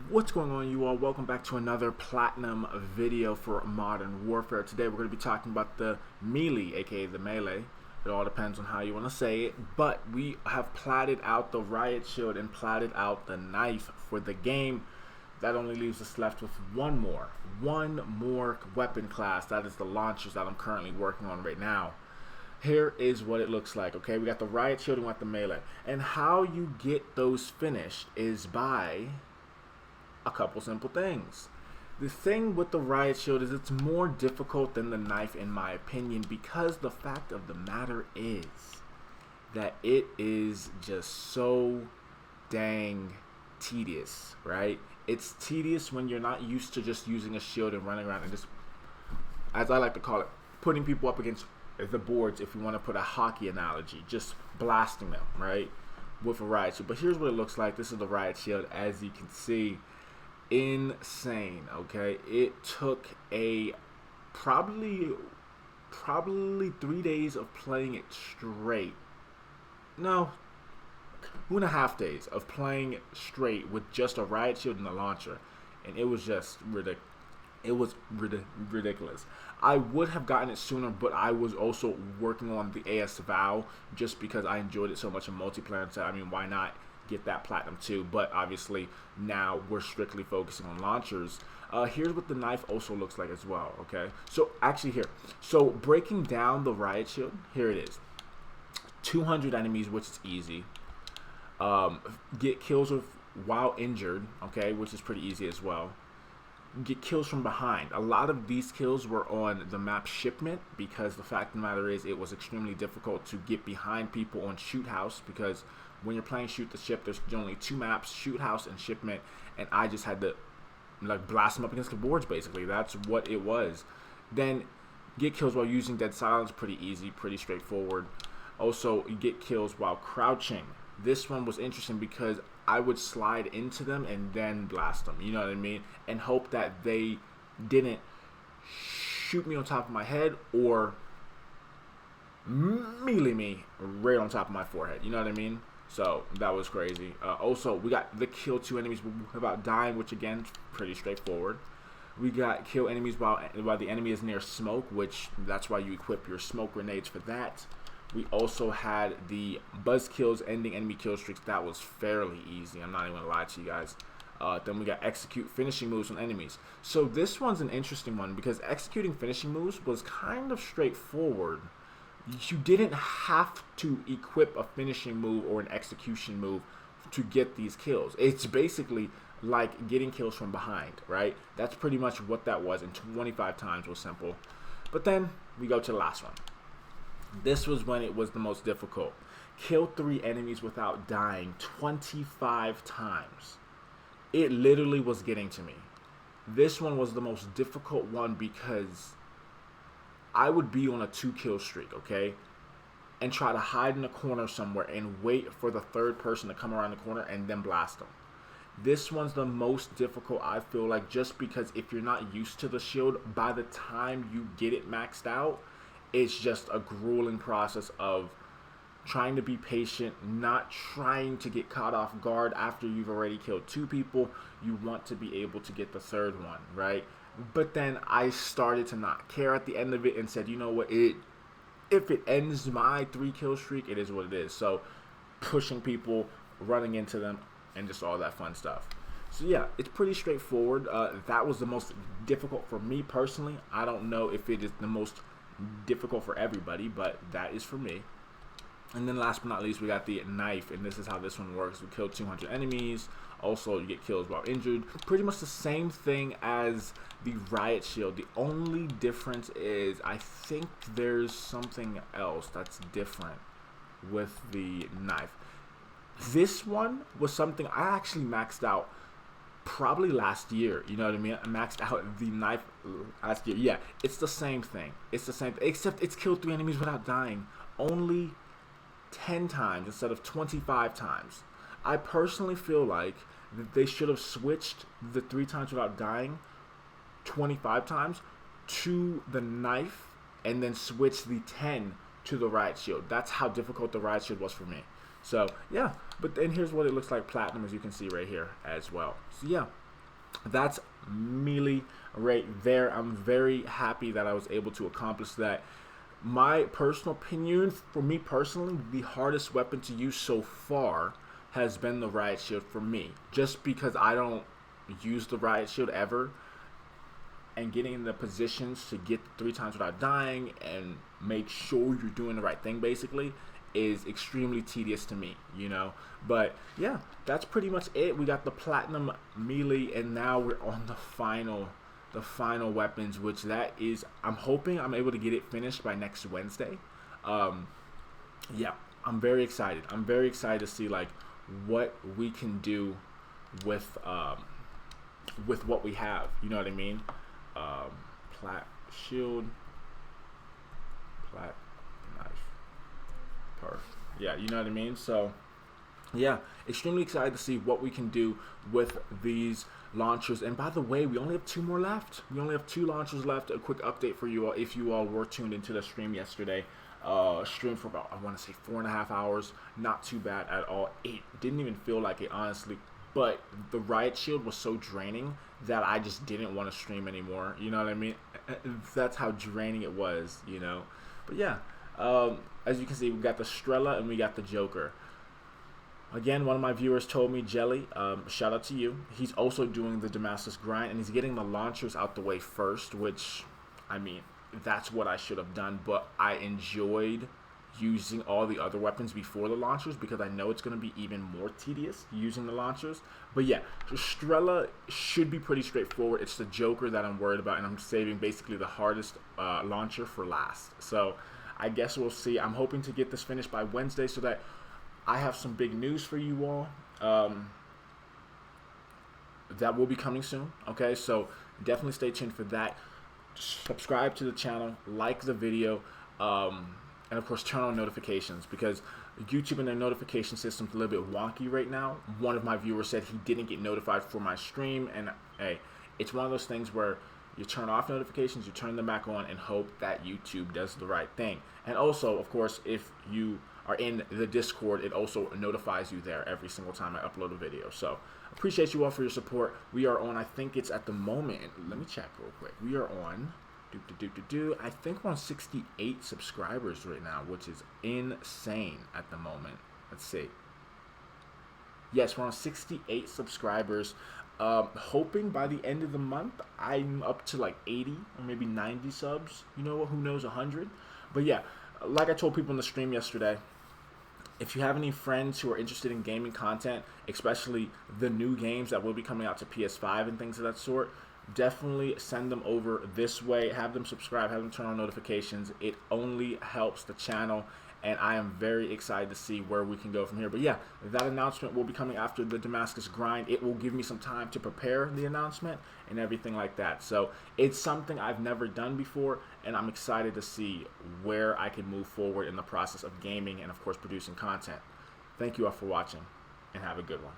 What's going on, you all? Welcome back to another platinum video for Modern Warfare. Today we're going to be talking about the melee, aka the melee. It all depends on how you want to say it, but we have platted out the riot shield and platted out the knife for the game. That only leaves us left with one more weapon class. That is the launchers that I'm currently working on right now. Here is what it looks like. Okay, we got the riot shield and we got the melee, and how you get those finished is by a couple simple things. The thing with the riot shield is it's more difficult than the knife, in my opinion, because the fact of the matter is that it is just so dang tedious, right? It's tedious when you're not used to just using a shield and running around and just, as I like to call it, putting people up against the boards, if you want to put a hockey analogy, just blasting them, right, with a riot shield. But here's what it looks like. This is the riot shield, as you can see. Insane. Okay, it took a probably 3 days of playing it straight. No, 2.5 days of playing it straight with just a riot shield and a launcher, and it was just ridiculous. It was ridiculous. I would have gotten it sooner, but I was also working on the AS Vow just because I enjoyed it so much in multiplayer. So I mean, why not get that platinum too? But obviously now we're strictly focusing on launchers. Here's what the knife also looks like as well. Okay, so actually here, so breaking down the riot shield, here it is. 200 enemies, which is easy. Get kills while injured, okay, which is pretty easy as well. Get kills from behind. A lot of these kills were on the map Shipment, because the fact of the matter is it was extremely difficult to get behind people on Shoot House, because when you're playing Shoot the Ship, there's only 2 maps, Shoot House and Shipment, and I just had to like blast them up against the boards. Basically, that's what it was. Then get kills while using Dead Silence, pretty easy, pretty straightforward. Also, you get kills while crouching. This one was interesting because I would slide into them and then blast them, you know what I mean, and hope that they didn't shoot me on top of my head or melee me right on top of my forehead, you know what I mean. So that was crazy. Also, we got the kill 2 enemies without dying, which again, pretty straightforward. We got kill enemies while the enemy is near smoke, which that's why you equip your smoke grenades for that. We also had the buzz kills ending enemy kill streaks. That was fairly easy. I'm not even gonna lie to you guys. Then we got execute finishing moves on enemies. So this one's an interesting one because executing finishing moves was kind of straightforward. You didn't have to equip a finishing move or an execution move to get these kills. It's basically like getting kills from behind, right? That's pretty much what that was, and 25 times was simple. But then we go to the last one. This was when it was the most difficult. Kill 3 enemies without dying 25 times. It literally was getting to me. This one was the most difficult one because I would be on a 2-kill streak, okay, and try to hide in a corner somewhere and wait for the 3rd person to come around the corner and then blast them. This one's the most difficult, I feel like, just because if you're not used to the shield, by the time you get it maxed out, it's just a grueling process of trying to be patient, not trying to get caught off guard after you've already killed 2 people. You want to be able to get the 3rd one, right? But then I started to not care at the end of it and said, you know what, if it ends my 3-kill streak, it is what it is. So pushing people, running into them, and just all that fun stuff. So yeah, it's pretty straightforward. That was the most difficult for me personally. I don't know if it is the most difficult for everybody, but that is for me. And then last but not least, we got the knife, and this is how this one works. We kill 200 enemies. Also, you get kills while injured. Pretty much the same thing as the riot shield. The only difference is I think there's something else that's different with the knife. This one was something I actually maxed out probably last year, you know what I mean? I maxed out the knife last year. Yeah, it's the same thing. It's the same thing, except it's killed 3 enemies without dying only 10 times instead of 25 times. I personally feel like that they should have switched the 3 times without dying 25 times to the knife and then switch the 10 to the riot shield. That's how difficult the riot shield was for me. So yeah, but then here's what it looks like platinum, as you can see right here as well. So yeah, That's melee right there. I'm very happy that I was able to accomplish that. My personal opinion, for me personally, the hardest weapon to use so far has been the riot shield for me. Just because I don't use the riot shield ever, and getting in the positions to get 3 times without dying and make sure you're doing the right thing basically is extremely tedious to me, you know. But yeah, that's pretty much it. We got the platinum melee, and now we're on the final weapons, which that is, I'm hoping I'm able to get it finished by next Wednesday. Yeah, I'm very excited. I'm very excited to see like what we can do with what we have, you know what I mean. Plat shield, plat knife, perf. Yeah, you know what I mean. So yeah, extremely excited to see what we can do with these launchers. And by the way, we only have 2 more left. We only have 2 launchers left. A quick update for you all, if you all were tuned into the stream yesterday. Stream for about, I want to say 4.5 hours. Not too bad at all. It didn't even feel like it, honestly. But the riot shield was so draining that I just didn't want to stream anymore. You know what I mean? That's how draining it was, you know. But yeah, as you can see, we got the Strela and we got the Joker. Again, one of my viewers told me, Jelly, shout out to you. He's also doing the Damascus grind, and he's getting the launchers out the way first, which, I mean, that's what I should have done. But I enjoyed using all the other weapons before the launchers because I know it's going to be even more tedious using the launchers. But yeah, Strela should be pretty straightforward. It's the Joker that I'm worried about, and I'm saving basically the hardest launcher for last. So I guess we'll see. I'm hoping to get this finished by Wednesday so that I have some big news for you all that will be coming soon. Okay, so definitely stay tuned for that. Subscribe to the channel, like the video, and of course turn on notifications, because YouTube and their notification system's a little bit wonky right now. One of my viewers said he didn't get notified for my stream, and hey, it's one of those things where you turn off notifications, you turn them back on, and hope that YouTube does the right thing. And also, of course, if you are in the Discord, it also notifies you there every single time I upload a video. So appreciate you all for your support. We are on, I think it's at the moment, let me check real quick, we are on I think we're on 68 subscribers right now, which is insane at the moment. Let's see. Yes, we're on 68 subscribers. Hoping by the end of the month I'm up to like 80 or maybe 90 subs. You know what? Who knows, 100? But yeah, like I told people in the stream yesterday, if you have any friends who are interested in gaming content, especially the new games that will be coming out to PS5 and things of that sort, definitely send them over this way. Have them subscribe, have them turn on notifications. It only helps the channel, and I am very excited to see where we can go from here. But yeah, that announcement will be coming after the Damascus grind. It will give me some time to prepare the announcement and everything like that. So it's something I've never done before, and I'm excited to see where I can move forward in the process of gaming and of course producing content. Thank you all for watching, and have a good one.